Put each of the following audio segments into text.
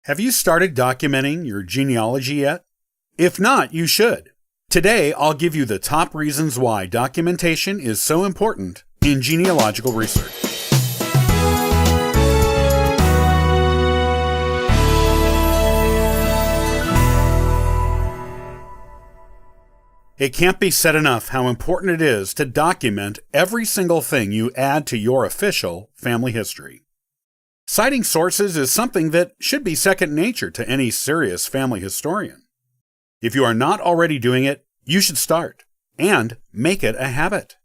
Have you started documenting your genealogy yet? If not, you should. Today, I'll give you the top reasons why documentation is so important in genealogical research. It can't be said enough how important it is to document every single thing you add to your official family history. Citing sources is something that should be second nature to any serious family historian. If you are not already doing it, you should start, and make it a habit.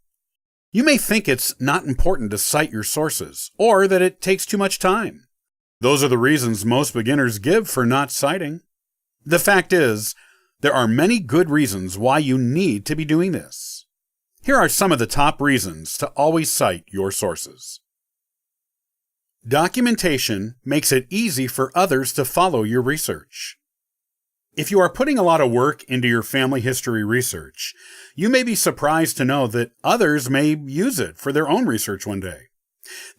You may think it's not important to cite your sources, or that it takes too much time. Those are the reasons most beginners give for not citing. The fact is, there are many good reasons why you need to be doing this. Here are some of the top reasons to always cite your sources. Documentation makes it easy for others to follow your research. If you are putting a lot of work into your family history research, you may be surprised to know that others may use it for their own research one day.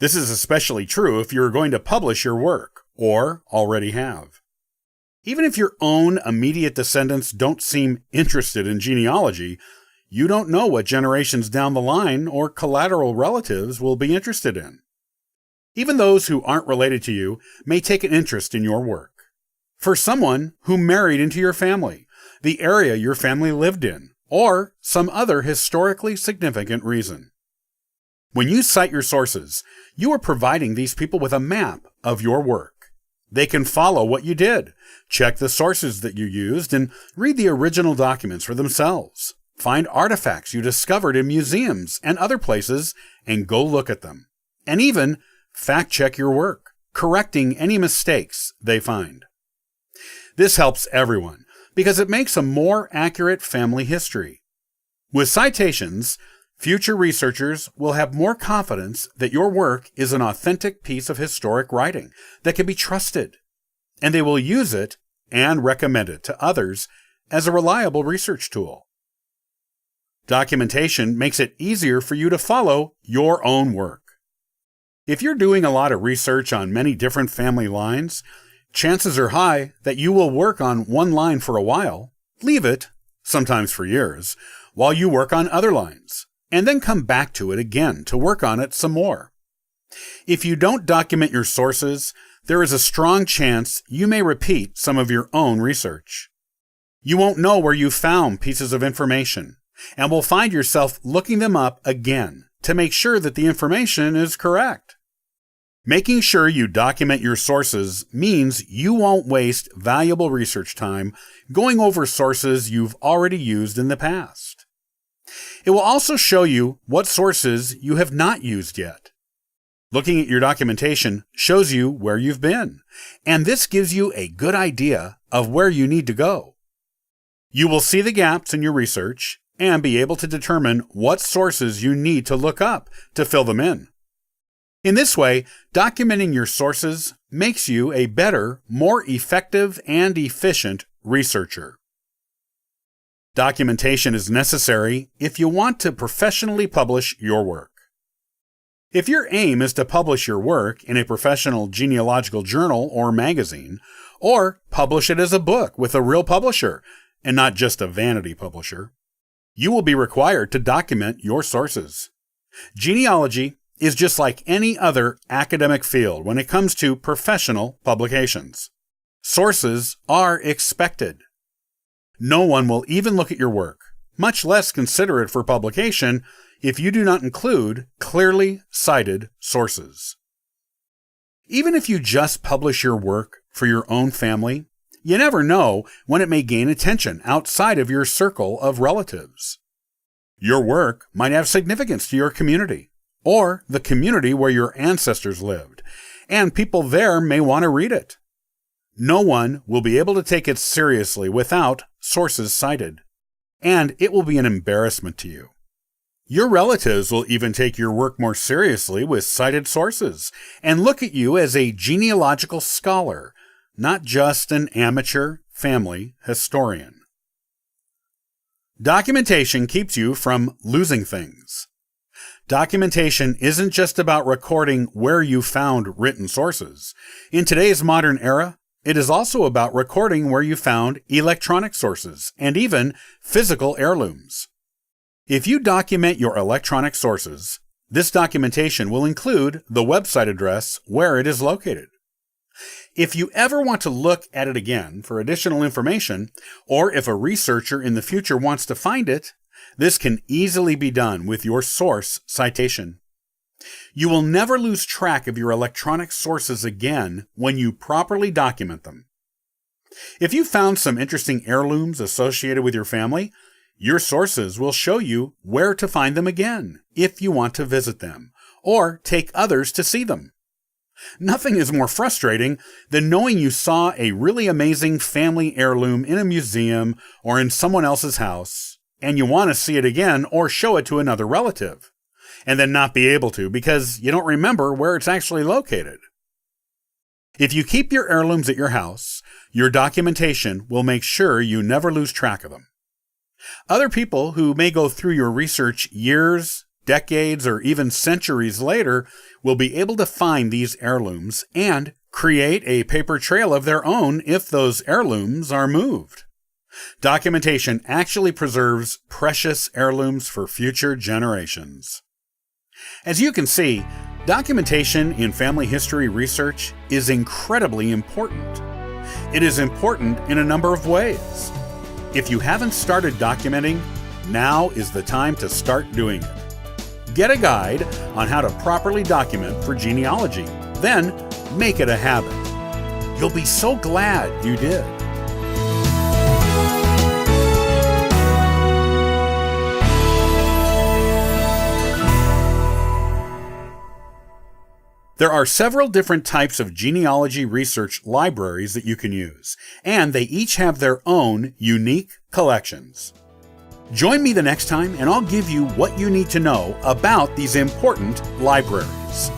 This is especially true if you're going to publish your work, or already have. Even if your own immediate descendants don't seem interested in genealogy, you don't know what generations down the line or collateral relatives will be interested in. Even those who aren't related to you may take an interest in your work. For someone who married into your family, the area your family lived in, or some other historically significant reason. When you cite your sources, you are providing these people with a map of your work. They can follow what you did, check the sources that you used, and read the original documents for themselves. Find artifacts you discovered in museums and other places and go look at them. And even fact-check your work, correcting any mistakes they find. This helps everyone because it makes a more accurate family history. With citations, future researchers will have more confidence that your work is an authentic piece of historic writing that can be trusted, and they will use it and recommend it to others as a reliable research tool. Documentation makes it easier for you to follow your own work. If you're doing a lot of research on many different family lines, chances are high that you will work on one line for a while, leave it, sometimes for years, while you work on other lines, and then come back to it again to work on it some more. If you don't document your sources, there is a strong chance you may repeat some of your own research. You won't know where you found pieces of information, and will find yourself looking them up again to make sure that the information is correct. Making sure you document your sources means you won't waste valuable research time going over sources you've already used in the past. It will also show you what sources you have not used yet. Looking at your documentation shows you where you've been, and this gives you a good idea of where you need to go. You will see the gaps in your research and be able to determine what sources you need to look up to fill them in. In this way, documenting your sources makes you a better, more effective, and efficient researcher. Documentation is necessary if you want to professionally publish your work. If your aim is to publish your work in a professional genealogical journal or magazine, or publish it as a book with a real publisher, and not just a vanity publisher, you will be required to document your sources. Genealogy is just like any other academic field when it comes to professional publications. Sources are expected. No one will even look at your work, much less consider it for publication, if you do not include clearly cited sources. Even if you just publish your work for your own family, you never know when it may gain attention outside of your circle of relatives. Your work might have significance to your community, or the community where your ancestors lived, and people there may want to read it. No one will be able to take it seriously without sources cited, and it will be an embarrassment to you. Your relatives will even take your work more seriously with cited sources, and look at you as a genealogical scholar, not just an amateur family historian. Documentation keeps you from losing things. Documentation isn't just about recording where you found written sources. In today's modern era, It is also about recording where you found electronic sources and even physical heirlooms. If you document your electronic sources, this documentation will include the website address where it is located. If you ever want to look at it again for additional information, or if a researcher in the future wants to find it, this can easily be done with your source citation. You will never lose track of your electronic sources again when you properly document them. If you found some interesting heirlooms associated with your family, your sources will show you where to find them again if you want to visit them, or take others to see them. Nothing is more frustrating than knowing you saw a really amazing family heirloom in a museum or in someone else's house, and you want to see it again or show it to another relative, and then not be able to because you don't remember where it's actually located. If you keep your heirlooms at your house, your documentation will make sure you never lose track of them. Other people who may go through your research years, decades, or even centuries later will be able to find these heirlooms and create a paper trail of their own if those heirlooms are moved. Documentation actually preserves precious heirlooms for future generations. As you can see, documentation in family history research is incredibly important. It is important in a number of ways. If you haven't started documenting, now is the time to start doing it. Get a guide on how to properly document for genealogy, then make it a habit. You'll be so glad you did. There are several different types of genealogy research libraries that you can use, and they each have their own unique collections. Join me the next time and I'll give you what you need to know about these important libraries.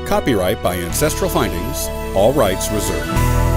Copyright by Ancestral Findings, all rights reserved.